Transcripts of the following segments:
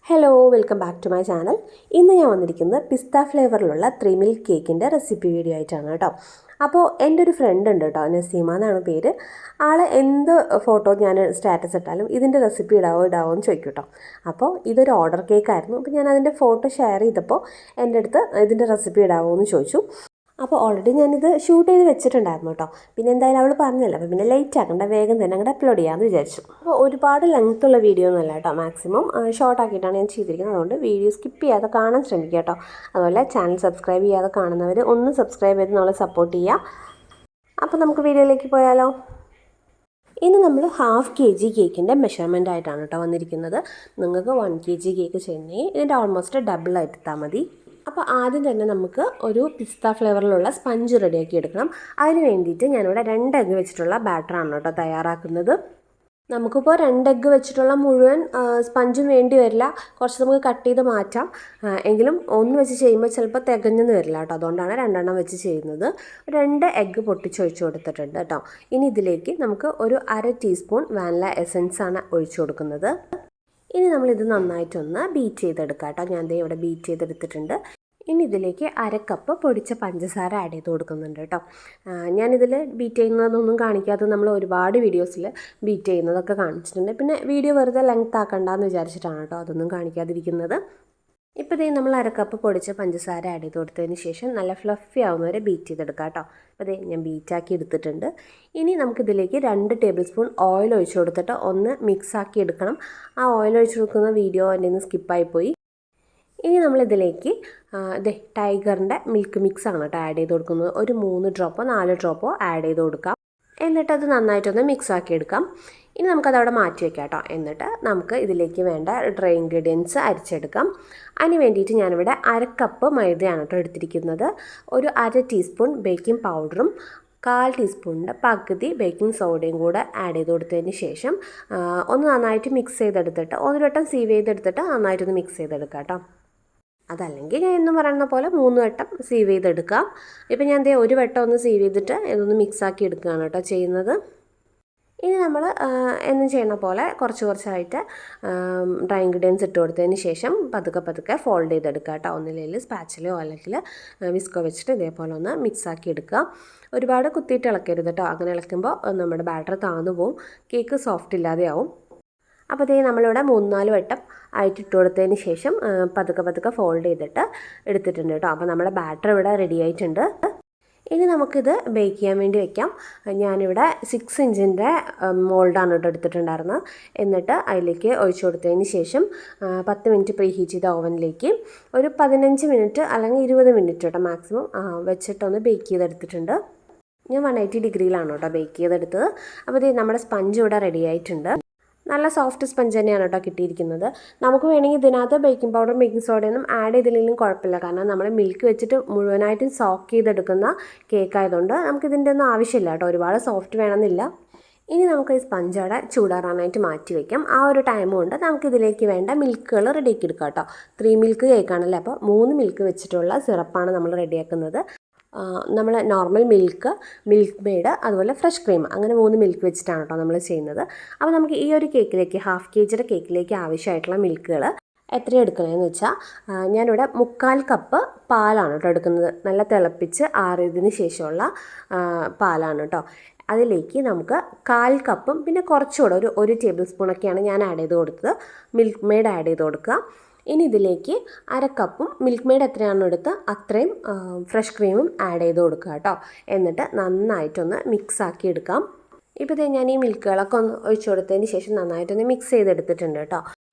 Hello welcome back to my channel. ഇന്ന് ഞാൻ വന്നിരിക്കുന്നത് പിസ്ത ഫ്ലേവറിലുള്ള 3 മിൽക്ക് കേക്കിൻ്റെ റെസിപ്പി വീഡിയോ ആയിട്ടാണ് കേട്ടോ. അപ്പോൾ എൻ്റെ ഒരു ഫ്രണ്ട് ഉണ്ട് കേട്ടോ, നസീമ എന്നാണ് പേര്. ആൾ എന്ത് ഫോട്ടോ ഞാൻ സ്റ്റാറ്റസ് ഇട്ടാലും ഇതിൻ്റെ റെസിപ്പി ഇടാവോ എന്ന് ചോദിക്കും കേട്ടോ. അപ്പോൾ ഇതൊരു ഓർഡർ കേക്കായിരുന്നു. അപ്പോൾ ഞാൻ അതിൻ്റെ ഫോട്ടോ ഷെയർ ചെയ്തപ്പോൾ എൻ്റെ അടുത്ത് ഇതിൻ്റെ റെസിപ്പി ഇടാവോ എന്ന് ചോദിച്ചു. അപ്പോൾ ഓൾറെഡി ഞാനിത് ഷൂട്ട് ചെയ്ത് വെച്ചിട്ടുണ്ടായിരുന്നു കേട്ടോ. പിന്നെ എന്തായാലും അവൾ പറഞ്ഞല്ലോ, അപ്പോൾ പിന്നെ ലേറ്റ് ആക്കണ്ട, വേഗം തന്നെ അങ്ങോട്ട് അപ്ലോഡ് ചെയ്യാമെന്ന് വിചാരിച്ചു. അപ്പോൾ ഒരുപാട് ലെങ്ത്തുള്ള വീഡിയോ ഒന്നുമല്ല കേട്ടോ, മാക്സിമം ഷോർട്ട് ആക്കിയിട്ടാണ് ഞാൻ ചെയ്തിരിക്കുന്നത്. അതുകൊണ്ട് വീഡിയോ സ്കിപ്പ് ചെയ്യാതെ കാണാൻ ശ്രമിക്കുക കേട്ടോ. അതുപോലെ ചാനൽ സബ്സ്ക്രൈബ് ചെയ്യാതെ കാണുന്നവർ ഒന്ന് സബ്സ്ക്രൈബ് ചെയ്ത് നമ്മളെ സപ്പോർട്ട് ചെയ്യുക. അപ്പോൾ നമുക്ക് വീഡിയോയിലേക്ക് പോയാലോ. ഇന്ന് നമ്മൾ 1/2 kg കേക്കിൻ്റെ മെഷർമെൻ്റ് ആയിട്ടാണ് കേട്ടോ വന്നിരിക്കുന്നത്. നിങ്ങൾക്ക് 1 kg കേക്ക് ചെയ്യണമെങ്കിൽ ഇതിൻ്റെ ഓൾമോസ്റ്റ് ഡബിൾ എടുത്താൽ മതി. അപ്പോൾ ആദ്യം തന്നെ നമുക്ക് ഒരു പിസ്ത ഫ്ലേവറിലുള്ള സ്പഞ്ച് റെഡിയാക്കി എടുക്കണം. അതിന് വേണ്ടിയിട്ട് ഞാനിവിടെ 2 എഗ്ഗ് വെച്ചിട്ടുള്ള ബാറ്ററാണ് കേട്ടോ തയ്യാറാക്കുന്നത്. നമുക്കിപ്പോൾ 2 എഗ്ഗ് വെച്ചിട്ടുള്ള മുഴുവൻ സ്പഞ്ചും വേണ്ടി വരില്ല, കുറച്ച് നമുക്ക് കട്ട് ചെയ്ത് മാറ്റാം. എങ്കിലും ഒന്ന് വെച്ച് ചെയ്യുമ്പോൾ ചിലപ്പോൾ തികഞ്ഞെന്ന് വരില്ല കേട്ടോ, അതുകൊണ്ടാണ് 2 എണ്ണം വെച്ച് ചെയ്യുന്നത്. 2 എഗ്ഗ് പൊട്ടിച്ചൊഴിച്ച് കൊടുത്തിട്ടുണ്ട് കേട്ടോ. ഇനി ഇതിലേക്ക് നമുക്ക് ഒരു 1/2 ടീസ്പൂൺ വാനില എസൻസ് ആണ് ഒഴിച്ചു കൊടുക്കുന്നത്. ഇനി നമ്മളിത് നന്നായിട്ടൊന്ന് ബീറ്റ് ചെയ്തെടുക്കാം കേട്ടോ. ഞാൻ ദേ ഇവിടെ ബീറ്റ് ചെയ്തെടുത്തിട്ടുണ്ട്. ഇനി ഇതിലേക്ക് 1/2 കപ്പ് പൊടിച്ച പഞ്ചസാര ആഡ് ചെയ്ത് കൊടുക്കുന്നുണ്ട് കേട്ടോ. ഞാനിതിൽ ബീറ്റ് ചെയ്യുന്നതൊന്നും കാണിക്കാതെ നമ്മൾ ഒരുപാട് വീഡിയോസിൽ ബീറ്റ് ചെയ്യുന്നതൊക്കെ കാണിച്ചിട്ടുണ്ട്. പിന്നെ വീഡിയോ വെറുതെ ലെങ്ത് ആക്കണ്ടെന്ന് വിചാരിച്ചിട്ടാണ് കേട്ടോ അതൊന്നും കാണിക്കാതിരിക്കുന്നത്. ഇപ്പോൾ ദേ നമ്മൾ 1/2 കപ്പ് പൊടിച്ച പഞ്ചസാര ആഡ് ചെയ്ത് കൊടുത്തതിന് ശേഷം നല്ല ഫ്ലഫി ആവുന്നവരെ ബീറ്റ് ചെയ്തെടുക്കാം കേട്ടോ. അപ്പോൾ ദേ ഞാൻ ബീറ്റാക്കി എടുത്തിട്ടുണ്ട്. ഇനി നമുക്കിതിലേക്ക് 2 ടേബിൾ സ്പൂൺ ഓയിൽ ഒഴിച്ച് കൊടുത്തിട്ട് ഒന്ന് മിക്സാക്കി എടുക്കണം. ആ ഓയിൽ ഒഴിച്ച് കൊടുക്കുന്ന വീഡിയോ എൻ്റെ നിന്ന് സ്കിപ്പായിപ്പോയി. ഇനി നമ്മളിതിലേക്ക് ടൈഗറിൻ്റെ മിൽക്ക് മിക്സാണ് കേട്ടോ ആഡ് ചെയ്ത് കൊടുക്കുന്നത്. ഒരു 3 ഡ്രോപ്പോ 4 ഡ്രോപ്പോ ആഡ് ചെയ്ത് കൊടുക്കാം. എന്നിട്ടത് നന്നായിട്ടൊന്ന് മിക്സാക്കി എടുക്കാം. ഇനി നമുക്കതവിടെ മാറ്റി വയ്ക്കാം കേട്ടോ. എന്നിട്ട് നമുക്ക് ഇതിലേക്ക് വേണ്ട ഡ്രൈ ഇൻഗ്രീഡിയൻസ് അരിച്ചെടുക്കാം. അതിന് വേണ്ടിയിട്ട് ഞാനിവിടെ 1/2 കപ്പ് മൈദയാണ് കേട്ടോ എടുത്തിരിക്കുന്നത്. ഒരു 1/2 ടീസ്പൂൺ ബേക്കിംഗ് പൗഡറും 1/4 ടീസ്പൂണിൻ്റെ പകുതി ബേക്കിംഗ് സോഡയും കൂടെ ആഡ് ചെയ്ത് കൊടുത്തതിന് ശേഷം ഒന്ന് നന്നായിട്ട് മിക്സ് ചെയ്തെടുത്തിട്ട് ഒരു വട്ടം സീവ് ചെയ്തെടുത്തിട്ട് നന്നായിട്ടൊന്ന് മിക്സ് ചെയ്തെടുക്കാം കേട്ടോ. അതല്ലെങ്കിൽ ഞാൻ എന്നും പറയുന്ന പോലെ 3 വട്ടം സീവ് ചെയ്തെടുക്കാം. ഇപ്പം ഞാൻ ഒരു വട്ടം ഒന്ന് സീവ് ചെയ്തിട്ട് ഇതൊന്ന് മിക്സാക്കി എടുക്കുകയാണ് കേട്ടോ ചെയ്യുന്നത്. ഇനി നമ്മൾ എന്നും ചെയ്യുന്ന പോലെ കുറച്ചായിട്ട് ഡ്രൈ ഇൻഗ്രീഡിയൻസ് ഇട്ട് കൊടുത്തതിന് ശേഷം പതുക്കെ ഫോൾഡ് ചെയ്തെടുക്കുക കേട്ടോ. ഒന്നില്ലെങ്കിൽ സ്പാച്ചിലോ അല്ലെങ്കിൽ വിസ്കോ വെച്ചിട്ട് ഇതേപോലെ ഒന്ന് മിക്സാക്കി എടുക്കുക. ഒരുപാട് കുത്തിയിട്ട് ഇളക്കരുത് കേട്ടോ. അങ്ങനെ ഇളക്കുമ്പോൾ നമ്മുടെ ബാറ്റർ താന്നു പോവും, കേക്ക് സോഫ്റ്റ് ഇല്ലാതെയാവും. അപ്പോൾ ഇതേ നമ്മളിവിടെ 3-4 വട്ടം ആയിട്ട് ഇട്ട് കൊടുത്തതിന് ശേഷം പതുക്കെ ഫോൾഡ് ചെയ്തിട്ട് എടുത്തിട്ടുണ്ട് കേട്ടോ. അപ്പോൾ നമ്മുടെ ബാറ്റർ ഇവിടെ റെഡി ആയിട്ടുണ്ട്. ഇനി നമുക്കിത് ബേക്ക് ചെയ്യാൻ വേണ്ടി വെക്കാം. ഞാനിവിടെ 6 ഇഞ്ചിൻ്റെ മോൾഡാണ് കേട്ടോ എടുത്തിട്ടുണ്ടായിരുന്നത്. എന്നിട്ട് അതിലേക്ക് ഒഴിച്ചു കൊടുത്തതിന് ശേഷം 10 മിനിറ്റ് പ്രീ ഹീറ്റ് ചെയ്ത ഓവനിലേക്ക് ഒരു 15 മിനിറ്റ് അല്ലെങ്കിൽ 20 മിനിറ്റ് കേട്ടോ മാക്സിമം വെച്ചിട്ടൊന്ന് ബേക്ക് ചെയ്തെടുത്തിട്ടുണ്ട്. ഞാൻ 180 ഡിഗ്രിയിലാണ് കേട്ടോ ബേക്ക് ചെയ്തെടുത്തത്. അപ്പോൾ ഇത് നമ്മുടെ സ്പഞ്ച് ഇവിടെ റെഡി ആയിട്ടുണ്ട്. നല്ല സോഫ്റ്റ് സ്പഞ്ച് തന്നെയാണ് കേട്ടോ കിട്ടിയിരിക്കുന്നത്. നമുക്ക് വേണമെങ്കിൽ ഇതിനകത്ത് ബേക്കിംഗ് പൗഡർ ബേക്കിംഗ് സോഡയൊന്നും ആഡ് ചെയ്തില്ലെങ്കിലും കുഴപ്പമില്ല. കാരണം നമ്മൾ മിൽക്ക് വെച്ചിട്ട് മുഴുവനായിട്ടും സോക്ക് ചെയ്തെടുക്കുന്ന കേക്ക് ആയതുകൊണ്ട് നമുക്കിതിൻ്റെ ഒന്നും ആവശ്യമില്ല കേട്ടോ. ഒരുപാട് സോഫ്റ്റ് വേണമെന്നില്ല. ഇനി നമുക്ക് ഈ സ്പഞ്ച് അവിടെ ചൂടാറാനായിട്ട് മാറ്റി വയ്ക്കാം. ആ ഒരു ടൈം കൊണ്ട് നമുക്കിതിലേക്ക് വേണ്ട മിൽക്കുകൾ റെഡിയാക്കി എടുക്കാം കേട്ടോ. 3 മിൽക്ക് കേക്കാണല്ലോ, അപ്പോൾ 3 മിൽക്ക് വെച്ചിട്ടുള്ള സിറപ്പാണ് നമ്മൾ റെഡിയാക്കുന്നത്. നമ്മൾ നോർമൽ മിൽക്ക് മെയ്ഡ് അതുപോലെ ഫ്രഷ് ക്രീം അങ്ങനെ 3 മിൽക്ക് വെച്ചിട്ടാണ് കേട്ടോ നമ്മൾ ചെയ്യുന്നത്. അപ്പോൾ നമുക്ക് ഈ ഒരു കേക്കിലേക്ക് 1/2 kg കേക്കിലേക്ക് ആവശ്യമായിട്ടുള്ള മിൽക്കുകൾ എത്രയും എടുക്കണമെന്ന് വെച്ചാൽ ഞാനിവിടെ 1/4 കപ്പ് പാലാണ് കേട്ടോ എടുക്കുന്നത്. നല്ല തിളപ്പിച്ച് ആറിയതിന് ശേഷമുള്ള പാലാണ് കേട്ടോ. അതിലേക്ക് നമുക്ക് 1/4 കപ്പും പിന്നെ കുറച്ചുകൂടെ ഒരു ടേബിൾ സ്പൂണൊക്കെയാണ് ഞാൻ ആഡ് ചെയ്ത് കൊടുത്തത് മിൽക്ക് മെയ്ഡ് ആഡ് ചെയ്ത് കൊടുക്കുക. ഇനി ഇതിലേക്ക് 1/2 കപ്പും മിൽക്ക് മെയ്ഡ് എത്രയാണോ എടുത്ത് അത്രയും ഫ്രഷ് ക്രീമും ആഡ് ചെയ്ത് കൊടുക്കുക കേട്ടോ. എന്നിട്ട് നന്നായിട്ടൊന്ന് മിക്സാക്കി എടുക്കാം. ഇപ്പോൾ ഞാൻ ഈ മിൽക്കുകളൊക്കെ ഒന്ന് ഒഴിച്ചു കൊടുത്തതിന് ശേഷം നന്നായിട്ടൊന്ന് മിക്സ് ചെയ്തെടുത്തിട്ടുണ്ട് കേട്ടോ.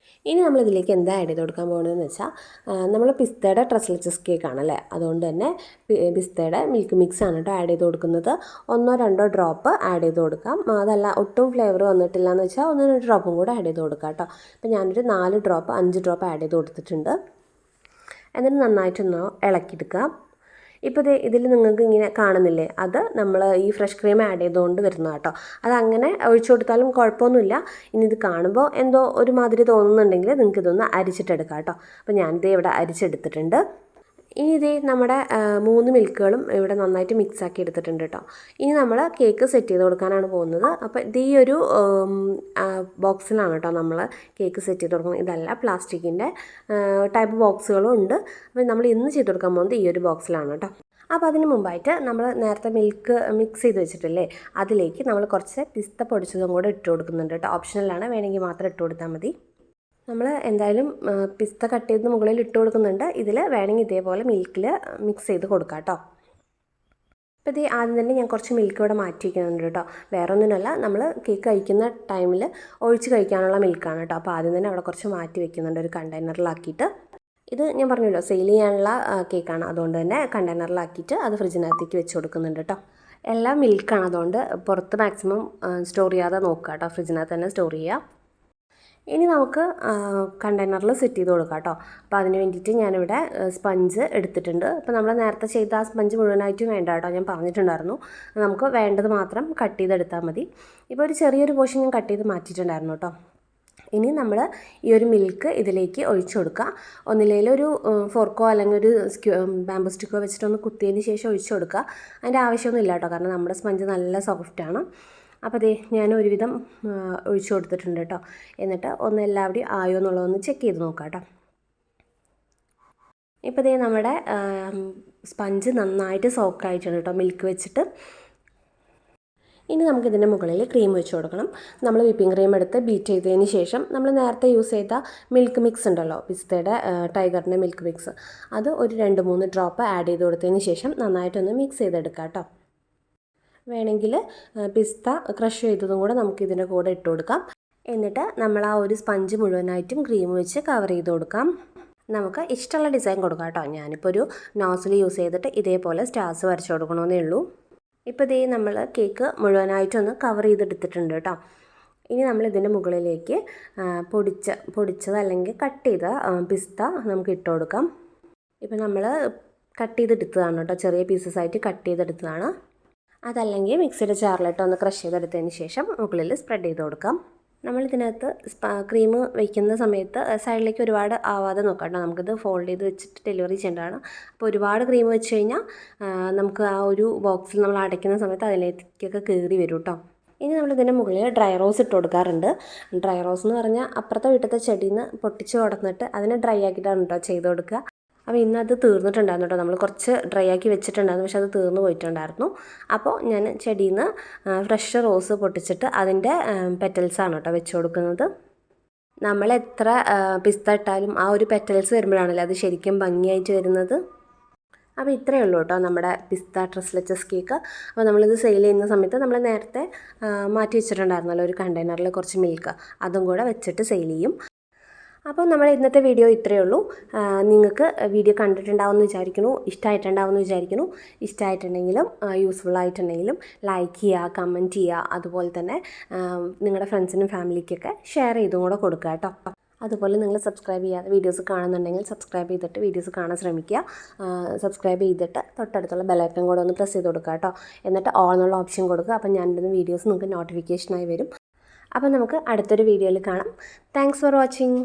ഇനി നമ്മളിതിലേക്ക് എന്താ ആഡ് ചെയ്ത് കൊടുക്കാൻ പോകുന്നതെന്ന് വെച്ചാൽ നമ്മൾ പിസ്തയുടെ ട്രസ്ലെച്ചസ് കേക്കാണല്ലേ, അതുകൊണ്ട് തന്നെ പിസ്തയുടെ മിൽക്ക് മിക്സാണ് കേട്ടോ ആഡ് ചെയ്ത് കൊടുക്കുന്നത്. 1-2 ഡ്രോപ്പ് ആഡ് ചെയ്ത് കൊടുക്കാം. അതല്ല ഒട്ടും ഫ്ലേവർ വന്നിട്ടില്ല എന്ന് വെച്ചാൽ 1-2 ഡ്രോപ്പും കൂടെ ആഡ് ചെയ്ത് കൊടുക്കാം കേട്ടോ. അപ്പോൾ ഞാനൊരു 4 ഡ്രോപ്പ് 5 ഡ്രോപ്പ് ആഡ് ചെയ്ത് കൊടുത്തിട്ടുണ്ട്. എന്നിട്ട് നന്നായിട്ടൊന്ന് ഇളക്കിയെടുക്കാം. ഇപ്പോൾ ഇതിൽ നിങ്ങൾക്ക് ഇങ്ങനെ കാണുന്നില്ലേ, അത് നമ്മൾ ഈ ഫ്രഷ് ക്രീം ആഡ് ചെയ്തുകൊണ്ട് വരുന്ന കേട്ടോ. അതങ്ങനെ ഒഴിച്ചു കൊടുത്താലും കുഴപ്പമൊന്നുമില്ല. ഇനി ഇത് കാണുമ്പോൾ എന്തോ ഒരുമാതിരി തോന്നുന്നുണ്ടെങ്കിൽ നിങ്ങൾക്ക് ഇതൊന്ന് അരിച്ചിട്ടെടുക്കാം കേട്ടോ. അപ്പോൾ ഞാനിത് ഇവിടെ അരിച്ചെടുത്തിട്ടുണ്ട്. ഇനി ഇതേ നമ്മുടെ 3 മിൽക്കുകളും ഇവിടെ നന്നായിട്ട് മിക്സ് ആക്കി എടുത്തിട്ടുണ്ട് കേട്ടോ. ഇനി നമ്മൾ കേക്ക് സെറ്റ് ചെയ്ത് കൊടുക്കാനാണ് പോകുന്നത്. അപ്പോൾ ഇത് ഈ ഒരു ബോക്സിലാണ് കേട്ടോ നമ്മൾ കേക്ക് സെറ്റ് ചെയ്ത് കൊടുക്കുന്നത്. ഇതല്ല, പ്ലാസ്റ്റിക്കിൻ്റെ ടൈപ്പ് ബോക്സുകളും ഉണ്ട്. അപ്പോൾ നമ്മൾ ഇന്ന് ചെയ്ത് കൊടുക്കാൻ പോകുന്നത് ഈ ഒരു ബോക്സിലാണ് കേട്ടോ. അപ്പോൾ അതിന് മുമ്പായിട്ട് നമ്മൾ നേരത്തെ മിൽക്ക് മിക്സ് ചെയ്ത് വെച്ചിട്ടില്ലേ, അതിലേക്ക് നമ്മൾ കുറച്ച് പിസ്ത പൊടിച്ചതും കൂടെ ഇട്ട് കൊടുക്കുന്നുണ്ട് കേട്ടോ. ഓപ്ഷണലാണ്, വേണമെങ്കിൽ മാത്രം ഇട്ട് കൊടുത്താൽ മതി. നമ്മൾ എന്തായാലും പിസ്ത കട്ട് ചെയ്ത് മുകളിൽ ഇട്ട് കൊടുക്കുന്നുണ്ട്. ഇതിൽ വേണമെങ്കിൽ ഇതേപോലെ മിൽക്കിൽ മിക്സ് ചെയ്ത് കൊടുക്കാം കേട്ടോ. അപ്പോൾ ഇത് ആദ്യം തന്നെ ഞാൻ കുറച്ച് മിൽക്ക് ഇവിടെ മാറ്റി വയ്ക്കുന്നുണ്ട് കേട്ടോ. വേറെ ഒന്നിനല്ല, നമ്മൾ കേക്ക് കഴിക്കുന്ന ടൈമിൽ ഒഴിച്ച് കഴിക്കാനുള്ള മിൽക്കാണ് കേട്ടോ. അപ്പോൾ ആദ്യം തന്നെ അവിടെ കുറച്ച് മാറ്റി വയ്ക്കുന്നുണ്ട് ഒരു കണ്ടെയ്നറിലാക്കിയിട്ട്. ഇത് ഞാൻ പറഞ്ഞല്ലോ സെയിൽ ചെയ്യാനുള്ള കേക്കാണ്, അതുകൊണ്ട് തന്നെ കണ്ടെയ്നറിലാക്കിയിട്ട് അത് ഫ്രിഡ്ജിനകത്തേക്ക് വെച്ച് കൊടുക്കുന്നുണ്ട് കേട്ടോ. എല്ലാം മിൽക്കാണ്, അതുകൊണ്ട് പുറത്ത് മാക്സിമം സ്റ്റോർ ചെയ്യാതെ നോക്കുക കേട്ടോ, ഫ്രിഡ്ജിനകത്ത് തന്നെ സ്റ്റോർ ചെയ്യുക. ഇനി നമുക്ക് കണ്ടെയ്നറിൽ സെറ്റ് ചെയ്ത് കൊടുക്കാം കേട്ടോ. അപ്പോൾ അതിന് വേണ്ടിയിട്ട് ഞാനിവിടെ സ്പഞ്ച് എടുത്തിട്ടുണ്ട്. അപ്പോൾ നമ്മൾ നേരത്തെ ചെയ്ത ആ സ്പഞ്ച് മുഴുവനായിട്ടും വേണ്ട കേട്ടോ, ഞാൻ പറഞ്ഞിട്ടുണ്ടായിരുന്നു. നമുക്ക് വേണ്ടത് മാത്രം കട്ട് ചെയ്തെടുത്താൽ മതി. ഇപ്പോൾ ഒരു ചെറിയൊരു പോർഷൻ ഞാൻ കട്ട് ചെയ്ത് മാറ്റിയിട്ടുണ്ടായിരുന്നു കേട്ടോ. ഇനി നമ്മൾ ഈ ഒരു മിൽക്ക് ഇതിലേക്ക് ഒഴിച്ചു കൊടുക്കുക. ഒന്നിലേലൊരു ഫോർക്കോ അല്ലെങ്കിൽ ഒരു ബാംബൂ സ്റ്റിക്കോ വെച്ചിട്ടൊന്ന് കുത്തിയതിന് ശേഷം ഒഴിച്ചു കൊടുക്കുക. അതിൻ്റെ ആവശ്യമൊന്നും ഇല്ല കേട്ടോ, കാരണം നമ്മുടെ സ്പഞ്ച് നല്ല സോഫ്റ്റാണ്. അപ്പോൾ അതേ ഞാൻ ഒരുവിധം ഒഴിച്ചു കൊടുത്തിട്ടുണ്ട് കേട്ടോ. എന്നിട്ട് ഒന്ന് എല്ലാവരുടെയും ആയോ എന്നുള്ളതൊന്ന് ചെക്ക് ചെയ്ത് നോക്കാം കേട്ടോ. ഇപ്പോൾ ഇതേ നമ്മുടെ സ്പഞ്ച് നന്നായിട്ട് സോക്കായിട്ടുണ്ട് കേട്ടോ മിൽക്ക് വെച്ചിട്ട്. ഇനി നമുക്കിതിൻ്റെ മുകളിൽ ക്രീം വെച്ച് കൊടുക്കണം. നമ്മൾ വിപ്പിംഗ് ക്രീം എടുത്ത് ബീറ്റ് ചെയ്തതിന് ശേഷം നമ്മൾ നേരത്തെ യൂസ് ചെയ്ത മിൽക്ക് മിക്സ് ഉണ്ടല്ലോ, പിസ്തയുടെ ടൈഗറിൻ്റെ മിൽക്ക് മിക്സ്, അത് ഒരു 2-3 ഡ്രോപ്പ് ആഡ് ചെയ്ത് കൊടുത്തതിന് ശേഷം നന്നായിട്ടൊന്ന് മിക്സ് ചെയ്തെടുക്കാം കേട്ടോ. വേണമെങ്കിൽ പിസ്ത ക്രഷ് ചെയ്തതും കൂടെ നമുക്ക് ഇതിൻ്റെ കൂടെ ഇട്ട് കൊടുക്കാം. എന്നിട്ട് നമ്മൾ ആ ഒരു സ്പഞ്ച് മുഴുവനായിട്ടും ക്രീം വെച്ച് കവർ ചെയ്ത് കൊടുക്കാം. നമുക്ക് ഇഷ്ടമുള്ള ഡിസൈൻ കൊടുക്കാം കേട്ടോ. ഞാനിപ്പോൾ ഒരു നോസിൽ യൂസ് ചെയ്തിട്ട് ഇതേപോലെ സ്റ്റാർസ് വരച്ച് കൊടുക്കണമെന്നേ ഉള്ളൂ. ഇപ്പോൾ ഇതേ നമ്മൾ കേക്ക് മുഴുവനായിട്ടൊന്ന് കവർ ചെയ്തെടുത്തിട്ടുണ്ട് കേട്ടോ. ഇനി നമ്മൾ ഇതിൻ്റെ മുകളിലേക്ക് പൊടിച്ചത് അല്ലെങ്കിൽ കട്ട് ചെയ്ത പിസ്ത നമുക്ക് ഇട്ട് കൊടുക്കാം. ഇപ്പോൾ നമ്മൾ കട്ട് ചെയ്തെടുത്തതാണ് കേട്ടോ, ചെറിയ പീസസ് ആയിട്ട് കട്ട് ചെയ്തെടുത്തതാണ്. അതല്ലെങ്കിൽ മിക്സിയുടെ ജാറിലിട്ട് ഒന്ന് ക്രഷ് ചെയ്തെടുത്തതിന് ശേഷം മുകളിൽ സ്പ്രെഡ് ചെയ്ത് കൊടുക്കാം. നമ്മളിതിനകത്ത് ക്രീം വയ്ക്കുന്ന സമയത്ത് സൈഡിലേക്ക് ഒരുപാട് ആവാതെ നോക്കാം കേട്ടോ. നമുക്കിത് ഫോൾഡ് ചെയ്ത് വെച്ചിട്ട് ഡെലിവറി ചെയ്യേണ്ടതാണ്. അപ്പോൾ ഒരുപാട് ക്രീം വെച്ച് കഴിഞ്ഞാൽ നമുക്ക് ആ ഒരു ബോക്സിൽ നമ്മൾ അടയ്ക്കുന്ന സമയത്ത് അതിലേക്കൊക്കെ കയറി വരും കേട്ടോ. ഇനി നമ്മളിതിൻ്റെ മുകളിൽ ഡ്രൈ റോസ് ഇട്ട് കൊടുക്കാറുണ്ട്. ഡ്രൈ റോസ് എന്ന് പറഞ്ഞാൽ അപ്പുറത്തെ വീട്ടിലത്തെ ചെടിയിൽ നിന്ന് പൊട്ടിച്ച് കൊടുത്തിട്ട് അതിനെ ഡ്രൈ ആക്കിയിട്ടാണ് കേട്ടോ ചെയ്ത് കൊടുക്കുക. അപ്പോൾ ഇന്നത് തീർന്നിട്ടുണ്ടായിരുന്നു കേട്ടോ. നമ്മൾ കുറച്ച് ഡ്രൈ ആക്കി വെച്ചിട്ടുണ്ടായിരുന്നു, പക്ഷെ അത് തീർന്നു പോയിട്ടുണ്ടായിരുന്നു. അപ്പോൾ ഞാൻ ചെടിയിൽ നിന്ന് ഫ്രഷ് റോസ് പൊട്ടിച്ചിട്ട് അതിൻ്റെ പെറ്റൽസാണ് കേട്ടോ വെച്ച് കൊടുക്കുന്നത്. നമ്മൾ എത്ര പിസ്ത ഇട്ടാലും ആ ഒരു പെറ്റൽസ് വരുമ്പോഴാണല്ലോ അത് ശരിക്കും ഭംഗിയായിട്ട് വരുന്നത്. അപ്പോൾ ഇത്രയേ ഉള്ളൂ കേട്ടോ നമ്മുടെ പിസ്ത ട്രസ്ലെച്ചസ് കേക്ക്. അപ്പോൾ നമ്മളിത് സെയിൽ ചെയ്യുന്ന സമയത്ത് നമ്മൾ നേരത്തെ മാറ്റി വെച്ചിട്ടുണ്ടായിരുന്നല്ലോ ഒരു കണ്ടെയ്നറിൽ കുറച്ച് മിൽക്ക്, അതും കൂടെ വെച്ചിട്ട് സെയിൽ ചെയ്യും. അപ്പോൾ നമ്മുടെ ഇന്നത്തെ വീഡിയോ ഇത്രയേ ഉള്ളൂ. നിങ്ങൾക്ക് വീഡിയോ കണ്ടിട്ടുണ്ടാവുമെന്ന് വിചാരിക്കുന്നു, ഇഷ്ടമായിട്ടുണ്ടാവുമെന്ന് വിചാരിക്കുന്നു. ഇഷ്ടമായിട്ടുണ്ടെങ്കിലും യൂസ്ഫുൾ ആയിട്ടുണ്ടെങ്കിലും ലൈക്ക് ചെയ്യുക, കമൻറ്റ് ചെയ്യുക, അതുപോലെ തന്നെ നിങ്ങളുടെ ഫ്രണ്ട്സിനും ഫാമിലിക്കൊക്കെ ഷെയർ ചെയ്തും കൂടെ കൊടുക്കുക കേട്ടോ. അതുപോലെ നിങ്ങൾ സബ്സ്ക്രൈബ് ചെയ്യാതെ വീഡിയോസ് കാണുന്നുണ്ടെങ്കിൽ സബ്സ്ക്രൈബ് ചെയ്തിട്ട് വീഡിയോസ് കാണാൻ ശ്രമിക്കുക. സബ്സ്ക്രൈബ് ചെയ്തിട്ട് തൊട്ടടുത്തുള്ള ബെല്ലൈക്കൺ കൂടെ ഒന്ന് പ്രസ് ചെയ്ത് കൊടുക്കുക കേട്ടോ. എന്നിട്ട് ഓൾ എന്നുള്ള ഓപ്ഷൻ കൊടുക്കുക. അപ്പോൾ ഞാനിടുന്ന വീഡിയോസ് നിങ്ങൾക്ക് നോട്ടിഫിക്കേഷനായി വരും. അപ്പോൾ നമുക്ക് അടുത്തൊരു വീഡിയോയിൽ കാണാം. Thanks for watching.